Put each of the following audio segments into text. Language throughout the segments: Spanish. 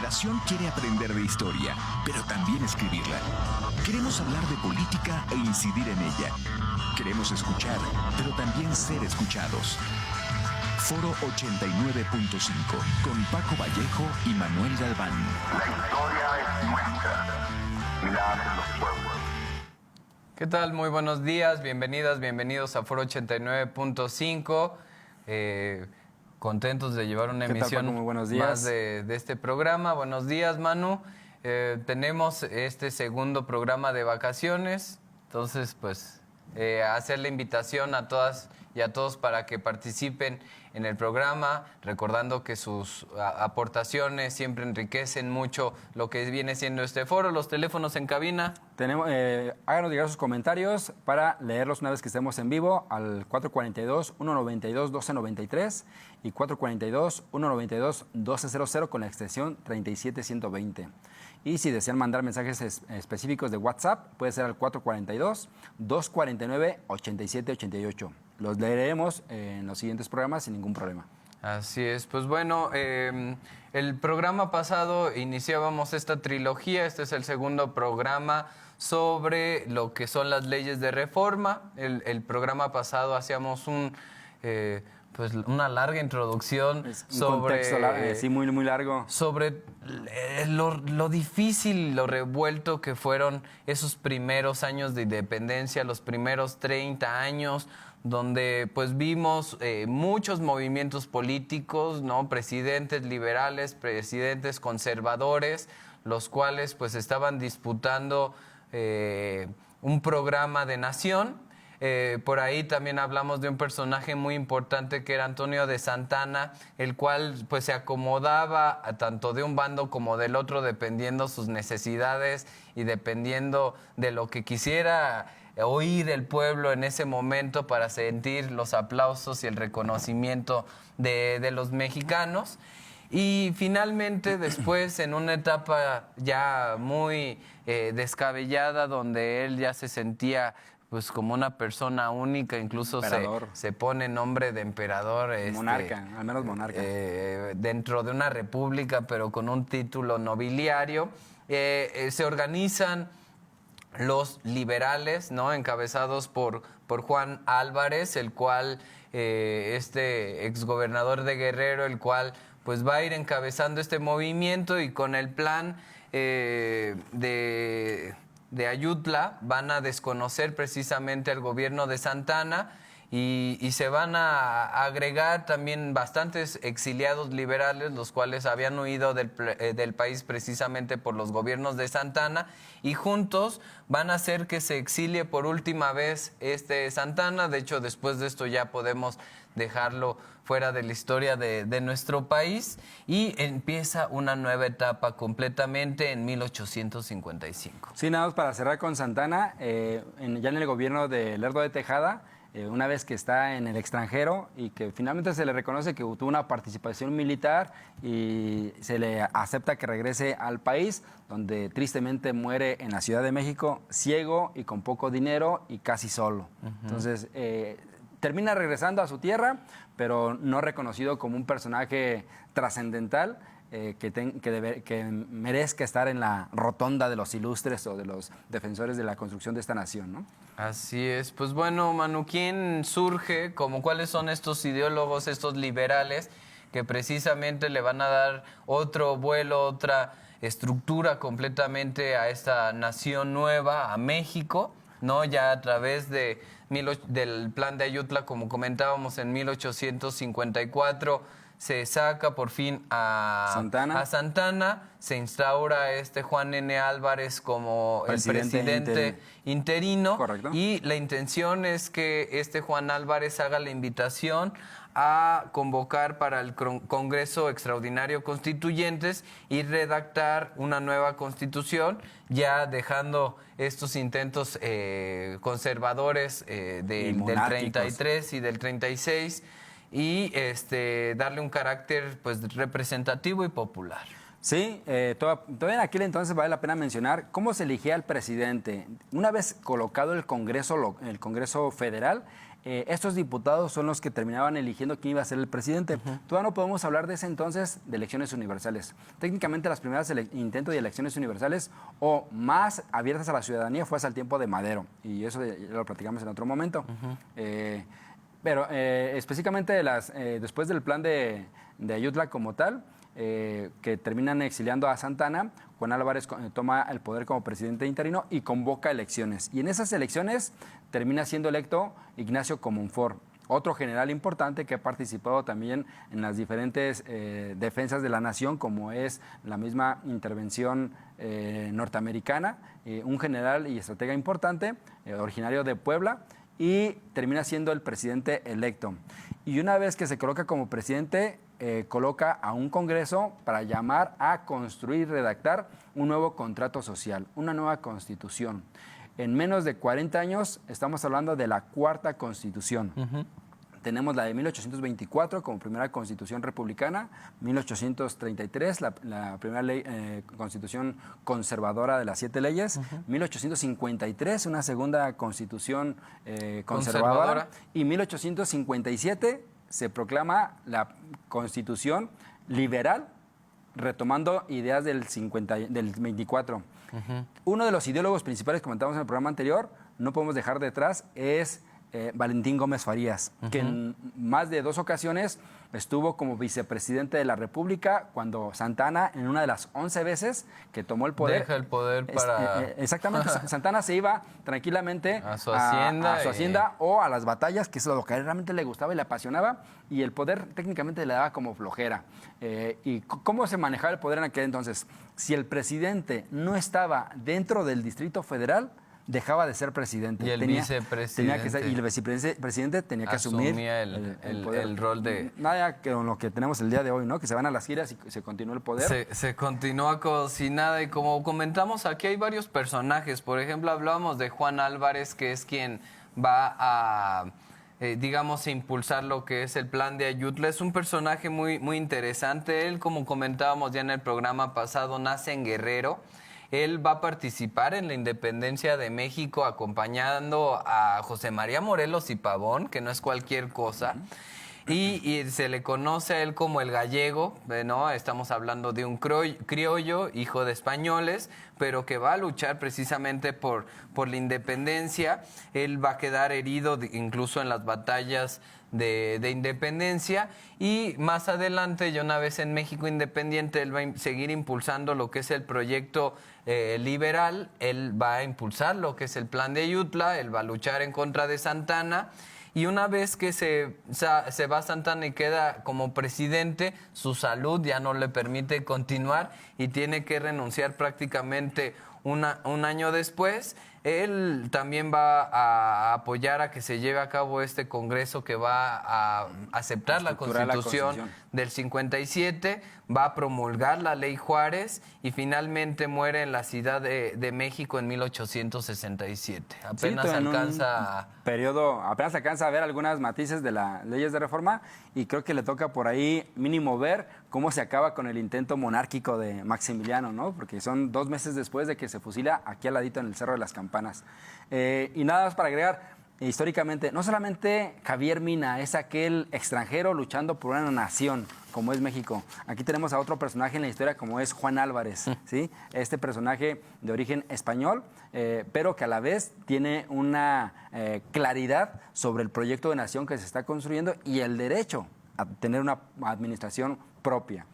generación quiere aprender de historia, pero también escribirla. Queremos hablar de política e incidir en ella. Queremos escuchar, pero también ser escuchados. Foro 89.5, con Paco Vallejo y Manuel Galván. La historia es nuestra y la hacen los pueblos. ¿Qué tal? Muy buenos días, bienvenidos a Foro 89.5. Contentos de llevar una emisión más de este programa. Buenos días, Manu. Tenemos este segundo programa de vacaciones, entonces pues hacer la invitación a todas y a todos para que participen en el programa, recordando que sus aportaciones siempre enriquecen mucho lo que viene siendo este foro. Los teléfonos en cabina. Háganos llegar sus comentarios para leerlos una vez que estemos en vivo al 442-192-1293 y 442-192-1200 con la extensión 37120. Y si desean mandar mensajes específicos de WhatsApp, puede ser al 442-249-8788. Los leeremos en los siguientes programas sin ningún problema. Así es. Pues bueno, el programa pasado iniciábamos esta trilogía. Este es el segundo programa sobre lo que son las leyes de reforma. El programa pasado hacíamos pues una larga introducción sobre... sí, muy, muy largo. Sobre lo difícil, lo revuelto que fueron esos primeros años de independencia, los primeros 30 años, donde pues vimos muchos movimientos políticos, ¿no? Presidentes liberales, presidentes conservadores, los cuales pues estaban disputando un programa de nación. Por ahí también hablamos de un personaje muy importante que era Antonio de Santana, el cual pues se acomodaba tanto de un bando como del otro dependiendo sus necesidades y dependiendo de lo que quisiera oír el pueblo en ese momento para sentir los aplausos y el reconocimiento de los mexicanos. Y finalmente después, en una etapa ya muy descabellada, donde él ya se sentía pues como una persona única, incluso se pone nombre de emperador. Monarca, al menos monarca. Dentro de una república, pero con un título nobiliario. Se organizan los liberales, ¿no? Encabezados por Juan Álvarez, el cual, exgobernador de Guerrero, el cual pues va a ir encabezando este movimiento y con el plan de Ayutla van a desconocer precisamente al gobierno de Santana y se van a agregar también bastantes exiliados liberales, los cuales habían huido del país precisamente por los gobiernos de Santana, y juntos van a hacer que se exilie por última vez Santana. De hecho, después de esto ya podemos dejarlo fuera de la historia de nuestro país, y empieza una nueva etapa completamente en 1855. Sí, nada más para cerrar con Santana, ya en el gobierno de Lerdo de Tejada, una vez que está en el extranjero y que finalmente se le reconoce que tuvo una participación militar y se le acepta que regrese al país, donde tristemente muere en la Ciudad de México, ciego y con poco dinero y casi solo. Entonces, termina regresando a su tierra, pero no reconocido como un personaje trascendental que merezca estar en la rotonda de los ilustres o de los defensores de la construcción de esta nación, ¿no? Así es. Pues bueno, Manu, ¿quién surge? ¿Cuáles son estos ideólogos, estos liberales, que precisamente le van a dar otro vuelo, otra estructura completamente a esta nación nueva, a México, ¿no? Ya a través del plan de Ayutla, como comentábamos, en 1854 se saca por fin a Santana, se instaura Juan N. Álvarez como el presidente interino. Correcto. Y la intención es que Juan Álvarez haga la invitación a convocar para el Congreso Extraordinario Constituyentes y redactar una nueva constitución, ya dejando estos intentos conservadores del 33 y del 36, y darle un carácter pues representativo y popular. Sí, todavía en aquel entonces vale la pena mencionar cómo se elegía al presidente. Una vez colocado el Congreso Federal, estos diputados son los que terminaban eligiendo quién iba a ser el presidente. Todavía no podemos hablar de ese entonces de elecciones universales. Técnicamente las primeras intentos de elecciones universales o más abiertas a la ciudadanía fue hasta el tiempo de Madero, y eso ya lo platicamos en otro momento. Pero específicamente después del plan de Ayutla como tal, que terminan exiliando a Santana, Juan Álvarez toma el poder como presidente interino y convoca elecciones. Y en esas elecciones termina siendo electo Ignacio Comonfort, otro general importante que ha participado también en las diferentes defensas de la nación, como es la misma intervención norteamericana, un general y estratega importante, originario de Puebla, y termina siendo el presidente electo. Y una vez que se coloca como presidente, coloca a un Congreso para llamar a construir y redactar un nuevo contrato social, una nueva constitución. En menos de 40 años estamos hablando de la cuarta constitución. Tenemos la de 1824 como primera constitución republicana, 1833 la primera constitución conservadora de las 7 leyes, 1853 una segunda constitución conservadora, y 1857 se proclama la constitución liberal, retomando ideas del 24. Uno de los ideólogos principales que comentamos en el programa anterior, no podemos dejar detrás, es Valentín Gómez Farías, que en más de 2 ocasiones estuvo como vicepresidente de la República cuando Santana, en una de las 11 veces que tomó el poder... Deja el poder para... exactamente, Santana se iba tranquilamente a su hacienda, o a las batallas, que es lo que realmente le gustaba y le apasionaba, y el poder técnicamente le daba como flojera. ¿Y cómo se manejaba el poder en aquel entonces? Si el presidente no estaba dentro del Distrito Federal, dejaba de ser presidente. Y el vicepresidente. Y el vicepresidente tenía que asumir el rol de... Nada que con lo que tenemos el día de hoy, ¿no? Que se van a las giras y se continúa el poder. Se continúa como si nada. Y como comentamos, aquí hay varios personajes. Por ejemplo, hablábamos de Juan Álvarez, que es quien va a... digamos, impulsar lo que es el plan de Ayutla. Es un personaje muy, muy interesante. Él, como comentábamos ya en el programa pasado, nace en Guerrero. Él va a participar en la independencia de México acompañando a José María Morelos y Pavón, que no es cualquier cosa. Y se le conoce a él como el gallego, ¿no? Estamos hablando de un criollo, hijo de españoles, pero que va a luchar precisamente por la independencia. Él va a quedar herido incluso en las batallas de independencia, y más adelante, ya una vez en México independiente, él va a seguir impulsando lo que es el proyecto liberal. Él va a impulsar lo que es el plan de Ayutla, él va a luchar en contra de Santana. Y una vez que se va Santana y queda como presidente, su salud ya no le permite continuar y tiene que renunciar prácticamente un año después. Él también va a apoyar a que se lleve a cabo este congreso que va a aceptar la Constitución del 57, va a promulgar la Ley Juárez y finalmente muere en la Ciudad de México en 1867. Apenas alcanza a ver algunas matices de las leyes de reforma, y creo que le toca por ahí mínimo ver cómo se acaba con el intento monárquico de Maximiliano, ¿no? Porque son 2 meses después de que se fusila aquí al ladito en el Cerro de las Campanas. Y nada más para agregar, históricamente, no solamente Javier Mina es aquel extranjero luchando por una nación como es México. Aquí tenemos a otro personaje en la historia como es Juan Álvarez, ¿sí? Este personaje de origen español, pero que a la vez tiene una claridad sobre el proyecto de nación que se está construyendo y el derecho a tener una administración propia.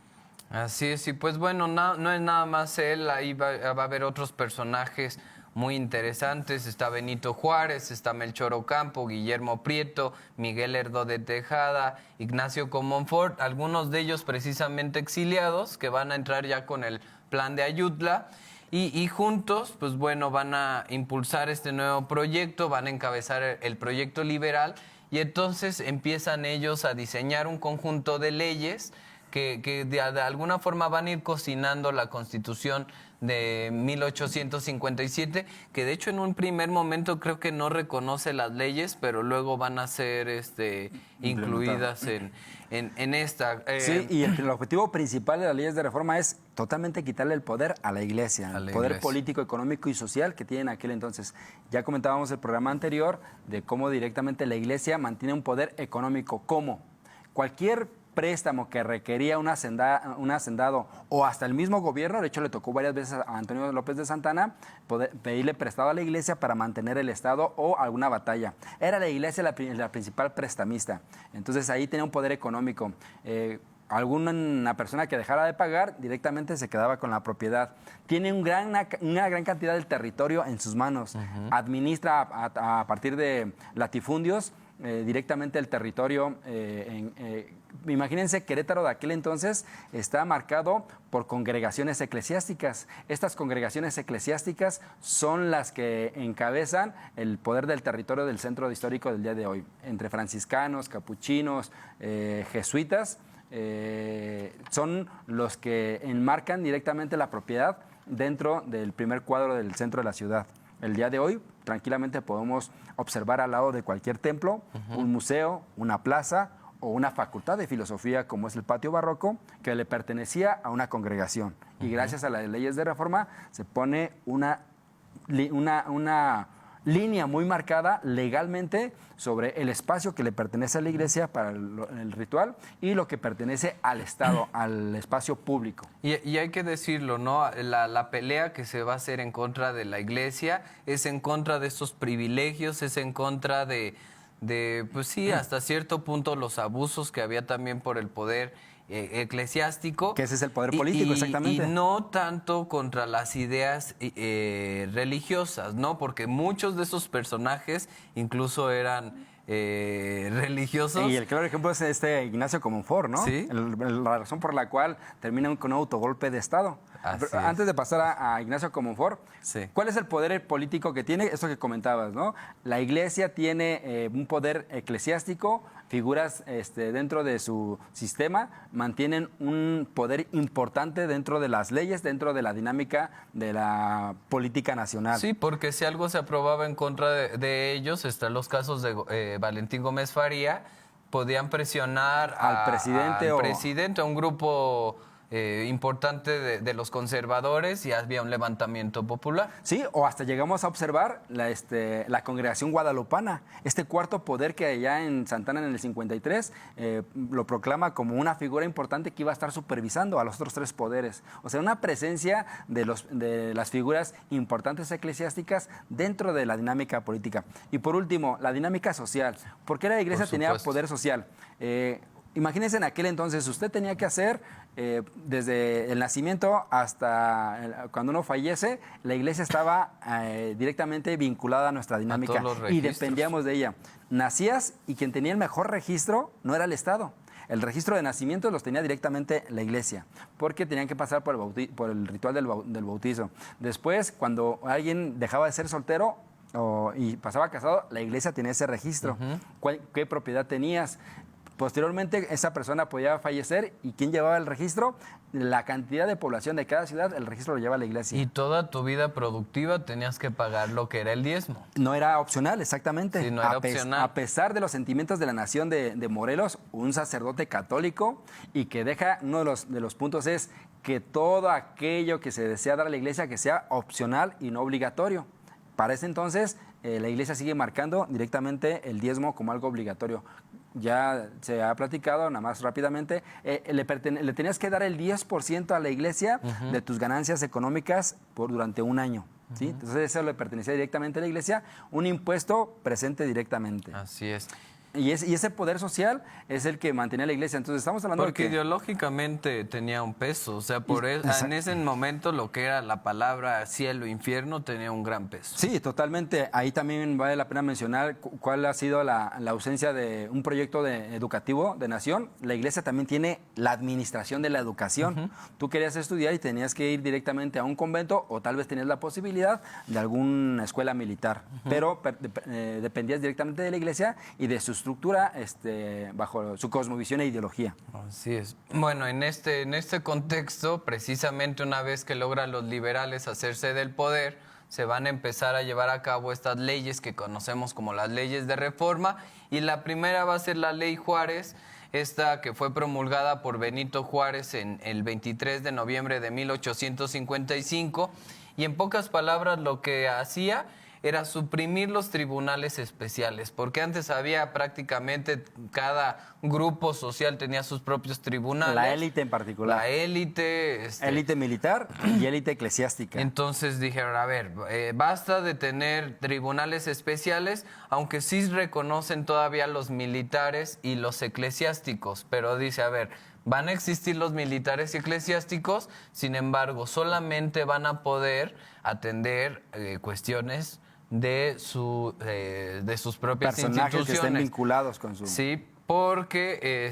Así es, y pues bueno, no es nada más él, ahí va a haber otros personajes muy interesantes. Está Benito Juárez, está Melchor Ocampo, Guillermo Prieto, Miguel Lerdo de Tejada, Ignacio Comonfort, algunos de ellos precisamente exiliados, que van a entrar ya con el plan de Ayutla. Y juntos, pues bueno, van a impulsar este nuevo proyecto, van a encabezar el proyecto liberal, y entonces empiezan ellos a diseñar un conjunto de leyes que de alguna forma van a ir cocinando la Constitución de 1857, que de hecho en un primer momento creo que no reconoce las leyes, pero luego van a ser incluidas en esta. Sí, y el objetivo principal de las leyes de reforma es totalmente quitarle el poder a la Iglesia, el poder político, económico y social que tiene en aquel entonces. Ya comentábamos el programa anterior de cómo directamente la Iglesia mantiene un poder económico. ¿Cómo? Cualquier préstamo que requería un hacendado o hasta el mismo gobierno, de hecho le tocó varias veces a Antonio López de Santana pedirle prestado a la Iglesia para mantener el Estado o alguna batalla. Era la Iglesia la principal prestamista, entonces ahí tenía un poder económico. Alguna persona que dejara de pagar directamente se quedaba con la propiedad. Tiene una gran cantidad del territorio en sus manos. Administra a partir de latifundios directamente el territorio. Imagínense, Querétaro de aquel entonces está marcado por congregaciones eclesiásticas. Estas congregaciones eclesiásticas son las que encabezan el poder del territorio del centro histórico del día de hoy. Entre franciscanos, capuchinos, jesuitas, son los que enmarcan directamente la propiedad dentro del primer cuadro del centro de la ciudad. El día de hoy, tranquilamente podemos observar al lado de cualquier templo, un museo, una plaza o una facultad de filosofía como es el Patio Barroco, que le pertenecía a una congregación. Y gracias a las leyes de reforma se pone una línea muy marcada legalmente sobre el espacio que le pertenece a la Iglesia para el ritual y lo que pertenece al Estado, al espacio público. Y hay que decirlo, ¿no? La pelea que se va a hacer en contra de la Iglesia es en contra de estos privilegios, es en contra de pues sí, hasta cierto punto los abusos que había también por el poder eclesiástico. Que ese es el poder político, exactamente. Y no tanto contra las ideas religiosas, ¿no? Porque muchos de esos personajes incluso eran religiosos. Y el claro ejemplo es Ignacio Comonfort, ¿no? Sí. La razón por la cual termina con un autogolpe de Estado. Antes de pasar a Ignacio Comonfort, sí. ¿Cuál es el poder político que tiene? Esto que comentabas, ¿no? La Iglesia tiene un poder eclesiástico, figuras dentro de su sistema mantienen un poder importante dentro de las leyes, dentro de la dinámica de la política nacional. Sí, porque si algo se aprobaba en contra de ellos, están los casos de Valentín Gómez Faría, podían presionar al presidente a un grupo importante de los conservadores y había un levantamiento popular. Sí, o hasta llegamos a observar la congregación guadalupana, este cuarto poder que allá en Santana en el 53 lo proclama como una figura importante que iba a estar supervisando a los otros tres poderes. O sea, una presencia de las figuras importantes eclesiásticas dentro de la dinámica política. Y por último, la dinámica social. ¿Por qué la Iglesia tenía poder social? Imagínense en aquel entonces, usted tenía que hacer desde el nacimiento hasta cuando uno fallece, la Iglesia estaba directamente vinculada a nuestra dinámica y dependíamos de ella. Nacías y quien tenía el mejor registro no era el Estado. El registro de nacimiento los tenía directamente la Iglesia, porque tenían que pasar por el ritual del bautizo. Después, cuando alguien dejaba de ser soltero y pasaba casado, la Iglesia tenía ese registro. ¿Qué propiedad tenías? Posteriormente, esa persona podía fallecer y ¿quién llevaba el registro? La cantidad de población de cada ciudad, el registro lo lleva la Iglesia. Y toda tu vida productiva tenías que pagar lo que era el diezmo. No era opcional, exactamente. Sí, no era opcional. A pesar de los sentimientos de la nación de Morelos, un sacerdote católico, y que deja, uno de los puntos es que todo aquello que se desea dar a la Iglesia que sea opcional y no obligatorio. Para ese entonces, la Iglesia sigue marcando directamente el diezmo como algo obligatorio. Ya se ha platicado, nada más rápidamente, le tenías que dar el 10% a la Iglesia de tus ganancias económicas durante un año. ¿Sí? Entonces eso le pertenecía directamente a la Iglesia, un impuesto presente directamente. Así es. Y ese poder social es el que mantenía la Iglesia. Entonces estamos hablando porque de que ideológicamente tenía un peso. O sea, en ese momento lo que era la palabra cielo, infierno, tenía un gran peso. Sí, totalmente. Ahí también vale la pena mencionar cuál ha sido la ausencia de un proyecto educativo de nación. La Iglesia también tiene la administración de la educación. Tú querías estudiar y tenías que ir directamente a un convento o tal vez tenías la posibilidad de alguna escuela militar. Pero dependías directamente de la Iglesia y de sus estructura, bajo su cosmovisión e ideología. Así es. Bueno, en este contexto, precisamente una vez que logran los liberales hacerse del poder, se van a empezar a llevar a cabo estas leyes que conocemos como las leyes de reforma, y la primera va a ser la Ley Juárez, esta que fue promulgada por Benito Juárez en el 23 de noviembre de 1855, y en pocas palabras lo que hacía era suprimir los tribunales especiales, porque antes había prácticamente cada grupo social tenía sus propios tribunales. La élite en particular. La élite. Élite militar y élite eclesiástica. Entonces dijeron, a ver, basta de tener tribunales especiales, aunque sí reconocen todavía los militares y los eclesiásticos, pero dice, a ver, van a existir los militares y eclesiásticos, sin embargo, solamente van a poder atender cuestiones de sus propias personajes instituciones. que estén vinculados con su... Sí, porque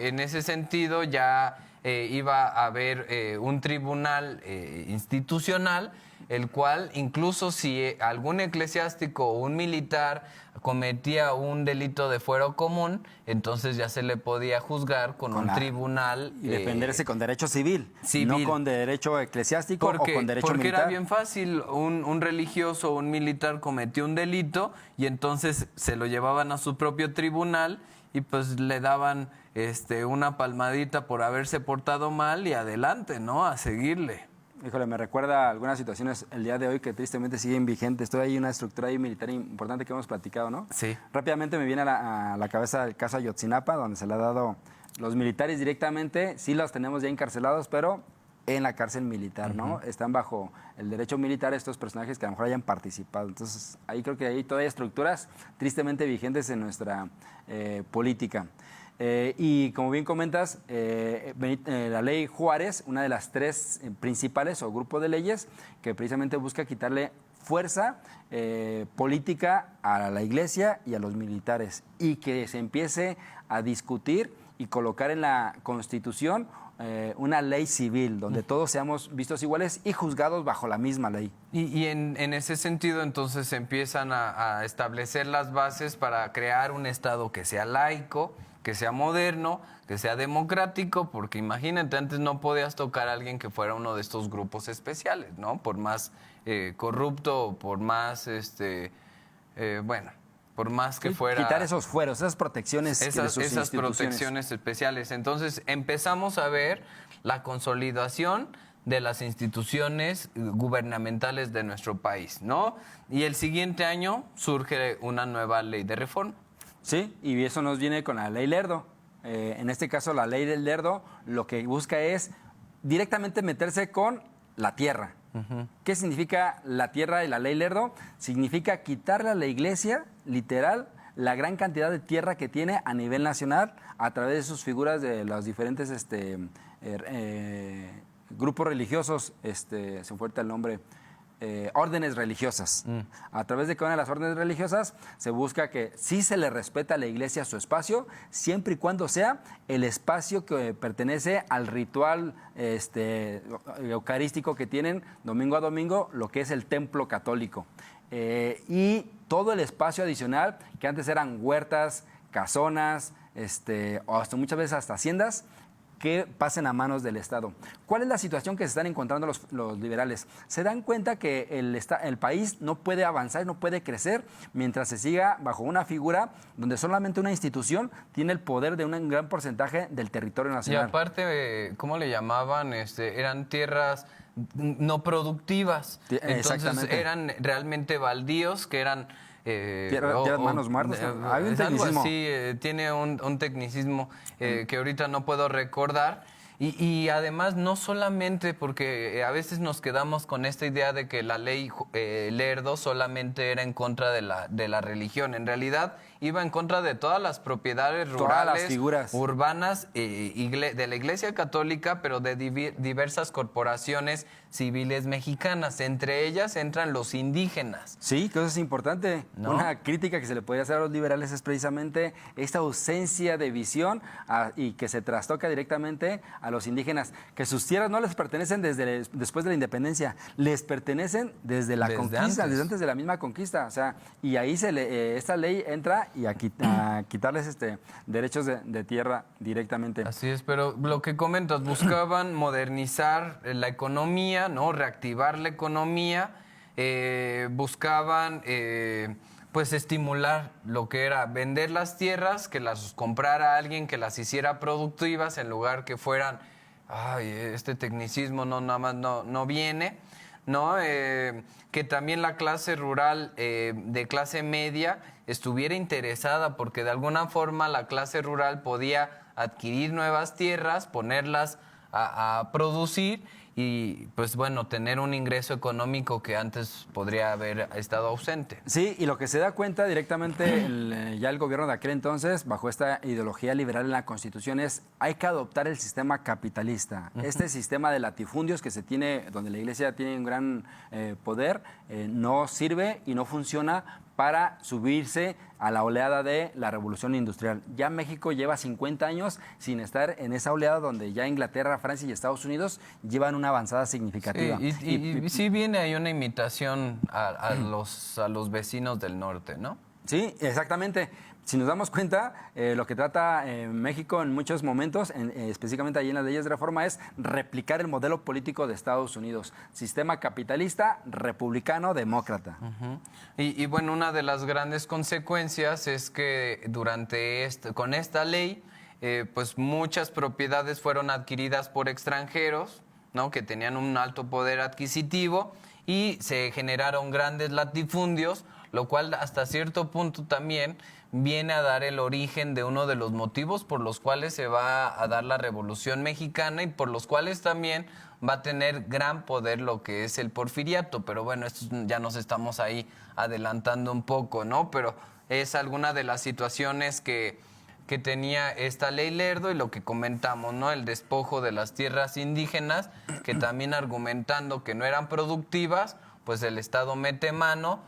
en ese sentido ya iba a haber un tribunal institucional, el cual incluso si algún eclesiástico o un militar cometía un delito de fuero común, entonces ya se le podía juzgar con un tribunal. Y defenderse con derecho civil, civil, no con derecho eclesiástico o con derecho porque militar. Era bien fácil, un religioso o un militar cometió un delito y entonces se lo llevaban a su propio tribunal y pues le daban una palmadita por haberse portado mal y adelante, ¿no? A seguirle. Híjole, me recuerda a algunas situaciones el día de hoy que tristemente siguen vigentes. Todavía hay una estructura ahí militar importante que hemos platicado, ¿no? Sí. Rápidamente me viene a la cabeza el caso Ayotzinapa, donde se le ha dado los militares directamente, sí los tenemos ya encarcelados, pero en la cárcel militar, ¿no? Están bajo el derecho militar estos personajes que a lo mejor hayan participado. Entonces, ahí creo que hay todavía estructuras tristemente vigentes en nuestra política. Y como bien comentas, la ley Juárez, una de las tres principales o grupo de leyes que precisamente busca quitarle fuerza política a la iglesia y a los militares, y que se empiece a discutir y colocar en la Constitución una ley civil donde todos seamos vistos iguales y juzgados bajo la misma ley. Y en ese sentido entonces se empiezan a establecer las bases para crear un Estado que sea laico, que sea moderno, que sea democrático, porque imagínate, antes no podías tocar a alguien que fuera uno de estos grupos especiales, ¿no? Por más corrupto, por más, por más que fuera... Quitar esos fueros, esas protecciones de sus esas protecciones especiales. Entonces empezamos a ver la consolidación de las instituciones gubernamentales de nuestro país, ¿no? Y el siguiente año surge una nueva ley de reforma. Sí, y eso nos viene con la ley Lerdo. En este caso, la ley del Lerdo lo que busca es directamente meterse con la tierra. ¿Qué significa la tierra y la ley Lerdo? Significa quitarle a la iglesia, literal, la gran cantidad de tierra que tiene a nivel nacional a través de sus figuras de los diferentes grupos religiosos, se me fue el nombre, órdenes religiosas. A través de cada una de las órdenes religiosas se busca que sí se le respeta a la iglesia su espacio, siempre y cuando sea el espacio que pertenece al ritual eucarístico que tienen domingo a domingo, lo que es el templo católico. Y todo el espacio adicional, que antes eran huertas, casonas, o hasta muchas veces hasta haciendas, que pasen a manos del Estado. ¿Cuál es la situación que se están encontrando los liberales? Se dan cuenta que el país no puede avanzar, no puede crecer mientras se siga bajo una figura donde solamente una institución tiene el poder de un gran porcentaje del territorio nacional. Y aparte, ¿cómo le llamaban? Eran tierras no productivas. Entonces eran realmente baldíos, que eran... tierras manos muertas. Hay un tecnicismo. Algo así, tiene un tecnicismo que ahorita no puedo recordar. Y además, no solamente porque a veces nos quedamos con esta idea de que la ley Lerdo solamente era en contra de la religión. En realidad, iba en contra de todas las propiedades rurales, urbanas, de la Iglesia Católica, pero de diversas corporaciones civiles mexicanas. Entre ellas entran los indígenas. Sí, que eso es importante. ¿No? Una crítica que se le podría hacer a los liberales es precisamente esta ausencia de visión y que se trastoca directamente a los indígenas, que sus tierras no les pertenecen después de la independencia, les pertenecen desde la conquista, desde antes de la misma conquista. O sea, y ahí esta ley entra y a quitarles derechos de tierra directamente. Así es, pero lo que comentas, buscaban modernizar la economía, ¿no? Reactivar la economía, buscaban pues estimular lo que era vender las tierras, que las comprara alguien, que las hiciera productivas en lugar que fueran, ay, este tecnicismo no nada más no viene, ¿no? Que también la clase rural de clase media estuviera interesada, porque de alguna forma la clase rural podía adquirir nuevas tierras, ponerlas a producir y, pues bueno, tener un ingreso económico que antes podría haber estado ausente. Sí, y lo que se da cuenta directamente ya el gobierno de aquel entonces, bajo esta ideología liberal en la Constitución, es hay que adoptar el sistema capitalista. Este sistema de latifundios que se tiene, donde la Iglesia tiene un gran poder, no sirve y no funciona para subirse a la oleada de la revolución industrial. Ya México lleva 50 años sin estar en esa oleada donde ya Inglaterra, Francia y Estados Unidos llevan una avanzada significativa. Sí, y sí viene ahí una imitación a los vecinos del norte, ¿no? Sí, exactamente. Si nos damos cuenta, lo que trata México en muchos momentos, específicamente allí en las leyes de reforma, es replicar el modelo político de Estados Unidos. Sistema capitalista, republicano, demócrata. Y bueno, una de las grandes consecuencias es que con esta ley, pues muchas propiedades fueron adquiridas por extranjeros, ¿no? Que tenían un alto poder adquisitivo y se generaron grandes latifundios, lo cual hasta cierto punto también viene a dar el origen de uno de los motivos por los cuales se va a dar la Revolución Mexicana y por los cuales también va a tener gran poder lo que es el porfiriato. Pero bueno, esto ya nos estamos ahí adelantando un poco, ¿no? Pero es alguna de las situaciones que tenía esta ley Lerdo y lo que comentamos, ¿no? El despojo de las tierras indígenas, que también argumentando que no eran productivas, pues el Estado mete mano,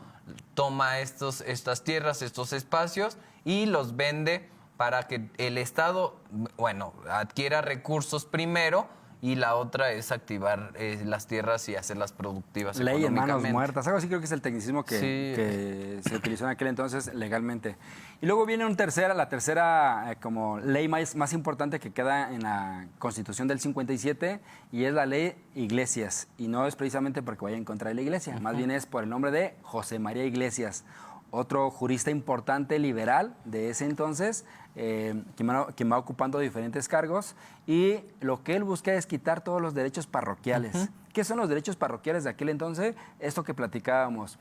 toma estas tierras, estos espacios y los vende para que el Estado, bueno, adquiera recursos primero y la otra es activar las tierras y hacerlas productivas Ley en manos económicamente. muertas, algo así creo que es el tecnicismo que se utilizó en aquel entonces legalmente. Y luego viene la tercera como ley más importante que queda en la Constitución del 57 y es la ley Iglesias. Y no es precisamente porque vaya en contra de la Iglesia, más bien es por el nombre de José María Iglesias, otro jurista importante liberal de ese entonces, quien va ocupando diferentes cargos, y lo que él busca es quitar todos los derechos parroquiales. ¿Qué son los derechos parroquiales de aquel entonces? Esto que platicábamos.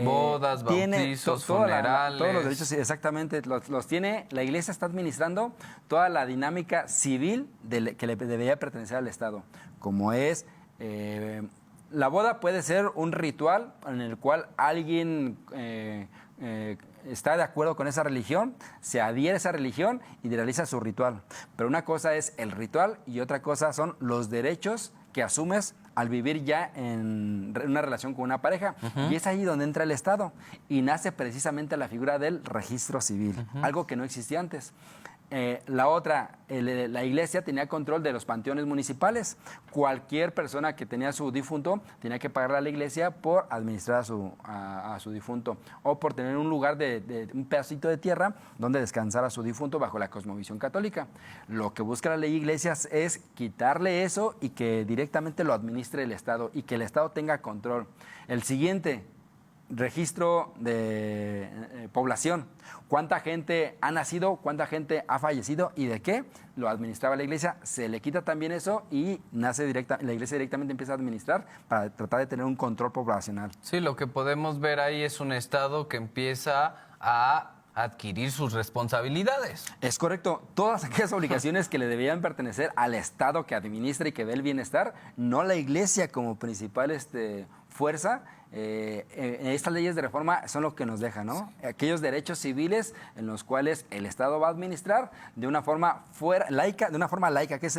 Bodas, bautizos, funerales. Todos los derechos, exactamente, los tiene. La Iglesia está administrando toda la dinámica civil que le debería pertenecer al Estado, como es... la boda puede ser un ritual en el cual alguien está de acuerdo con esa religión, se adhiere a esa religión y realiza su ritual. Pero una cosa es el ritual y otra cosa son los derechos que asumes al vivir ya en una relación con una pareja. Y es ahí donde entra el Estado y nace precisamente la figura del registro civil, algo que no existía antes. La otra, la Iglesia tenía control de los panteones municipales. Cualquier persona que tenía su difunto tenía que pagarle a la Iglesia por administrar a su difunto o por tener un lugar de un pedacito de tierra donde descansara su difunto bajo la cosmovisión católica. Lo que busca la ley Iglesias es quitarle eso y que directamente lo administre el Estado y que el Estado tenga control. El siguiente, registro de población. ¿Cuánta gente ha nacido? ¿Cuánta gente ha fallecido? ¿Y de qué? Lo administraba la Iglesia. Se le quita también eso y la Iglesia directamente empieza a administrar para tratar de tener un control poblacional. Sí, lo que podemos ver ahí es un Estado que empieza a adquirir sus responsabilidades. Es correcto. Todas aquellas obligaciones que le debían pertenecer al Estado que administra y que ve el bienestar, no la Iglesia como principal fuerza. Estas leyes de reforma son lo que nos dejan, ¿no? Aquellos derechos civiles en los cuales el Estado va a administrar de una forma laica, que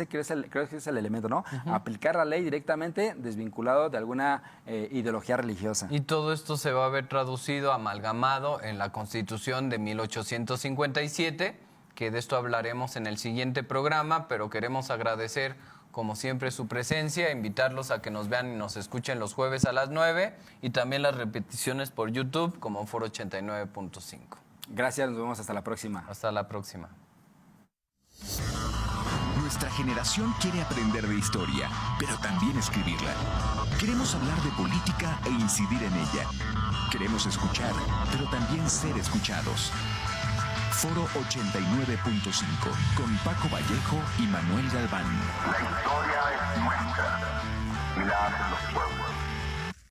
creo que es el elemento, ¿no? Aplicar la ley directamente desvinculado de alguna ideología religiosa. Y todo esto se va a ver traducido, amalgamado en la Constitución de 1857, que de esto hablaremos en el siguiente programa, pero queremos agradecer como siempre su presencia, invitarlos a que nos vean y nos escuchen los jueves a las 9 y también las repeticiones por YouTube como Foro 89.5. Gracias, nos vemos hasta la próxima. Hasta la próxima. Nuestra generación quiere aprender de historia, pero también escribirla. Queremos hablar de política e incidir en ella. Queremos escuchar, pero también ser escuchados. Foro 89.5 con Paco Vallejo y Manuel Galván. La historia es nuestra y la hacen los pueblos.